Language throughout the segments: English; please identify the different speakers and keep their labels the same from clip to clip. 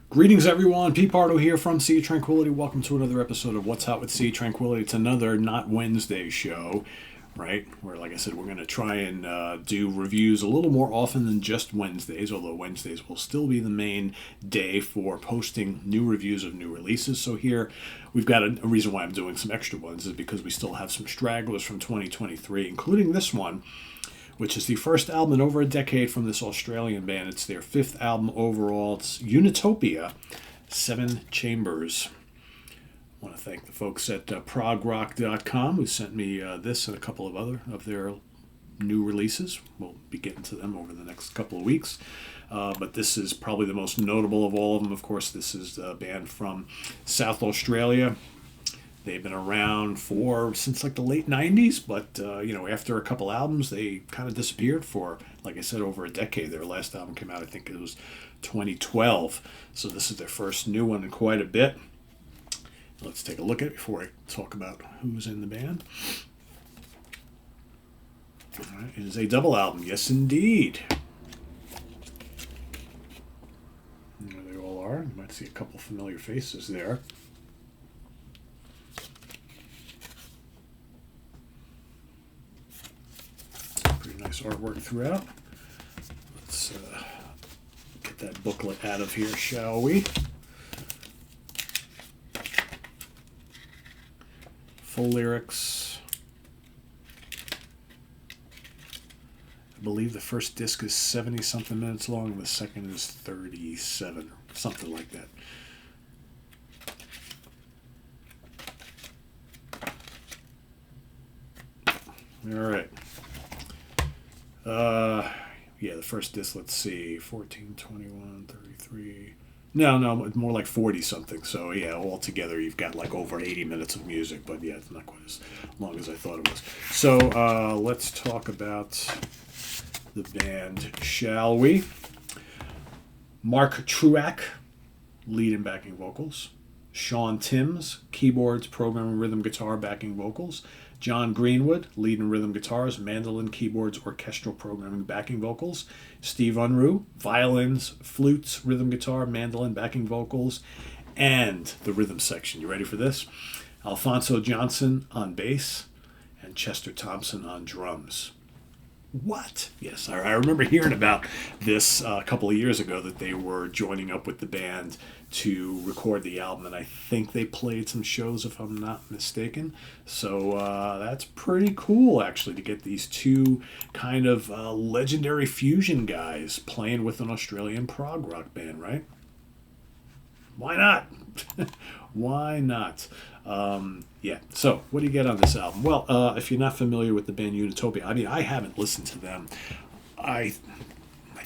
Speaker 1: Greetings, everyone. Pete Pardo here from Sea Tranquility. Welcome to another episode of What's Hot with Sea Tranquility. It's another Not Wednesday show, right? Where, like I said, we're going to try and do reviews a little more often than just Wednesdays, although Wednesdays will still be the main day for posting new reviews of new releases. So here, we've got a reason why I'm doing some extra ones is because we still have some stragglers from 2023, including this one, which is the first album in over a decade from this Australian band. It's their fifth album overall. It's Unitopia Seven Chambers. I want to thank the folks at proggrock.com who sent me this and a couple of other of their new releases. We'll be getting to them over the next couple of weeks. But this is probably the most notable of all of them. Of course, this is a band from South Australia. They've been around since like the late 90s, but after a couple albums, they kind of disappeared for, like I said, over a decade. Their last album came out, I think it was 2012. So this is their first new one in quite a bit. Let's take a look at it before I talk about who's in the band. All right, it is a double album, yes indeed. And there they all are. You might see a couple familiar faces there. Nice artwork throughout. Let's get that booklet out of here, shall we? Full lyrics. I believe the first disc is 70-something minutes long, and the second is 37, something like that. All right. The first disc, let's see, 14, 21, 33. No, more like 40 something. So, yeah, altogether you've got like over 80 minutes of music, but yeah, it's not quite as long as I thought it was. So, let's talk about the band, shall we? Mark Truack, lead and backing vocals. Sean Timms, keyboards, programming, rhythm, guitar, backing vocals. John Greenwood, lead and rhythm guitars, mandolin, keyboards, orchestral programming, backing vocals. Steve Unruh, violins, flutes, rhythm guitar, mandolin, backing vocals, and the rhythm section. You ready for this? Alfonso Johnson on bass, and Chester Thompson on drums. What? Yes, I remember hearing about this a couple of years ago, that they were joining up with the band to record the album, and I think they played some shows, if I'm not mistaken. So that's pretty cool, actually, to get these two kind of legendary fusion guys playing with an Australian prog rock band, right? Why not? Why not? So what do you get on this album? Well, if you're not familiar with the band Unitopia, I haven't listened to them. I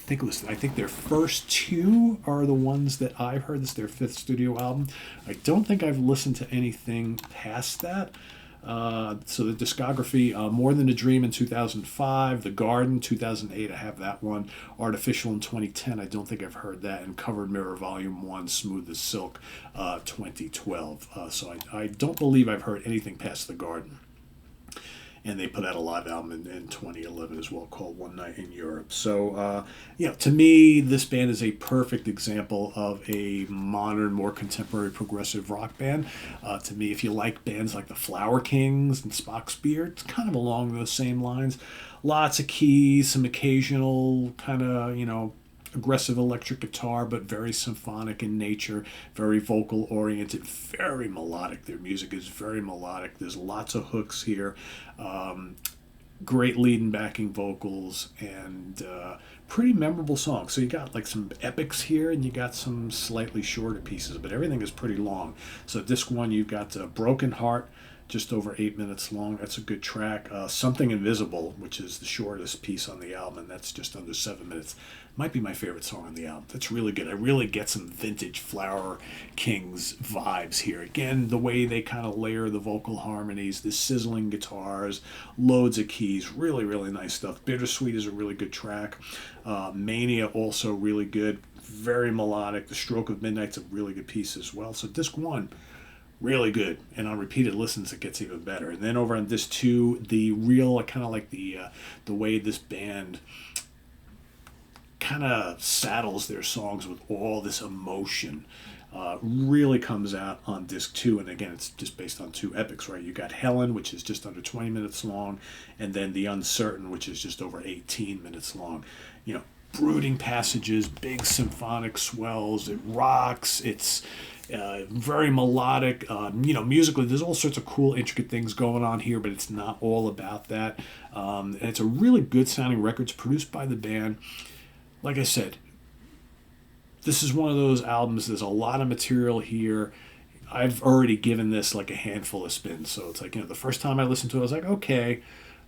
Speaker 1: think their first two are the ones that I've heard. This is their fifth studio album. I don't think I've listened to anything past that. So the discography, More Than a Dream in 2005, The Garden 2008, I have that one. Artificial in 2010, I don't think I've heard that. And Covered Mirror Volume 1, Smooth as Silk, 2012. So I don't believe I've heard anything past The Garden. And they put out a live album in 2011 as well, called One Night in Europe. So, to me, this band is a perfect example of a modern, more contemporary progressive rock band. To me, if you like bands like the Flower Kings and Spock's Beard, it's kind of along those same lines. Lots of keys, some occasional kind of, aggressive electric guitar, but very symphonic in nature, very vocal oriented, very melodic. Their music is very melodic. There's lots of hooks here, great lead and backing vocals, and pretty memorable songs. So you got like some epics here, and you got some slightly shorter pieces, but everything is pretty long. So disc one, you've got Broken Heart, just over 8 minutes long. That's a good track. Something Invisible, which is the shortest piece on the album, and that's just under 7 minutes. Might be my favorite song on the album. That's really good. I really get some vintage Flower Kings vibes here. Again, the way they kind of layer the vocal harmonies, the sizzling guitars, loads of keys, really, really nice stuff. Bittersweet is a really good track. Mania, also really good. Very melodic. The Stroke of Midnight's a really good piece as well. So disc one, really good, and on repeated listens it gets even better. And then over on disc two, the real kind of like the way this band kind of saddles their songs with all this emotion. Really comes out on disc 2, and again, it's just based on 2 epics, right? You got Helen, which is just under 20 minutes long, and then The Uncertain, which is just over 18 minutes long. You know, brooding passages, big symphonic swells. It rocks. It's very melodic. You know, musically, there's all sorts of cool, intricate things going on here, but it's not all about that. And it's a really good sounding record. It's produced by the band. Like I said, this is one of those albums, there's a lot of material here. I've already given this like a handful of spins. So it's like, you know, the first time I listened to it, I was like, okay.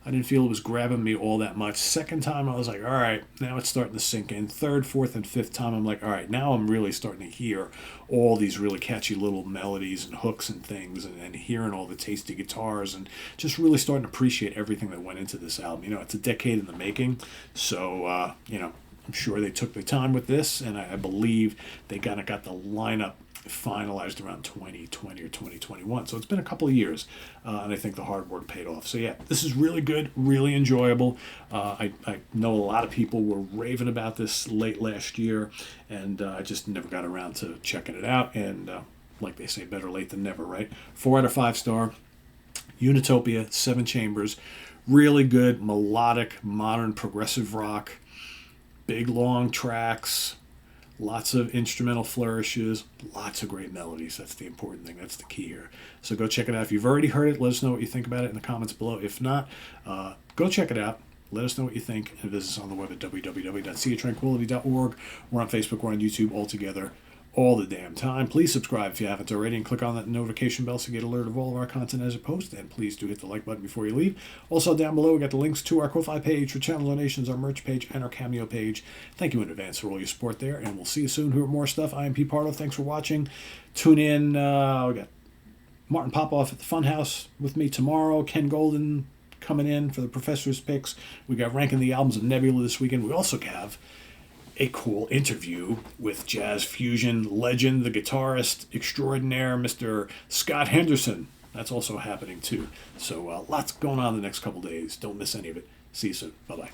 Speaker 1: I didn't feel it was grabbing me all that much. Second time, I was like, all right, now it's starting to sink in. Third, fourth, and fifth time, I'm like, all right, now I'm really starting to hear all these really catchy little melodies and hooks and things, and hearing all the tasty guitars, and just really starting to appreciate everything that went into this album. You know, it's a decade in the making, so, you know, I'm sure they took their time with this, and I believe they kind of got the lineup finalized around 2020 or 2021. So it's been a couple of years, and I think the hard work paid off. So yeah, this is really good, really enjoyable. I know a lot of people were raving about this late last year, and I just never got around to checking it out. And like they say, better late than never, right? 4 out of 5 star. Unitopia, 7 Chambers. Really good, melodic, modern, progressive rock. Big, long tracks, lots of instrumental flourishes, lots of great melodies. That's the important thing. That's the key here. So go check it out. If you've already heard it, let us know what you think about it in the comments below. If not, go check it out. Let us know what you think. And visit us on the web at www.seaoftranquility.org. We're on Facebook. We're on YouTube all together, all the damn time. Please subscribe if you haven't already, and click on that notification bell so you get alert of all of our content as it posts. And please do hit the like button before you leave. Also down below, we got the links to our Ko-Fi page for channel donations, our merch page, and our Cameo page. Thank you in advance for all your support there, and we'll see you soon with more stuff. I am Pete Pardo. Thanks for watching. Tune in. We got Martin Popoff at the Funhouse with me tomorrow. Ken Golden coming in for the Professor's Picks. We got ranking the albums of Nebula this weekend. We also have a cool interview with jazz fusion legend, the guitarist extraordinaire, Mr. Scott Henderson. That's also happening too. So lots going on the next couple days. Don't miss any of it. See you soon. Bye-bye.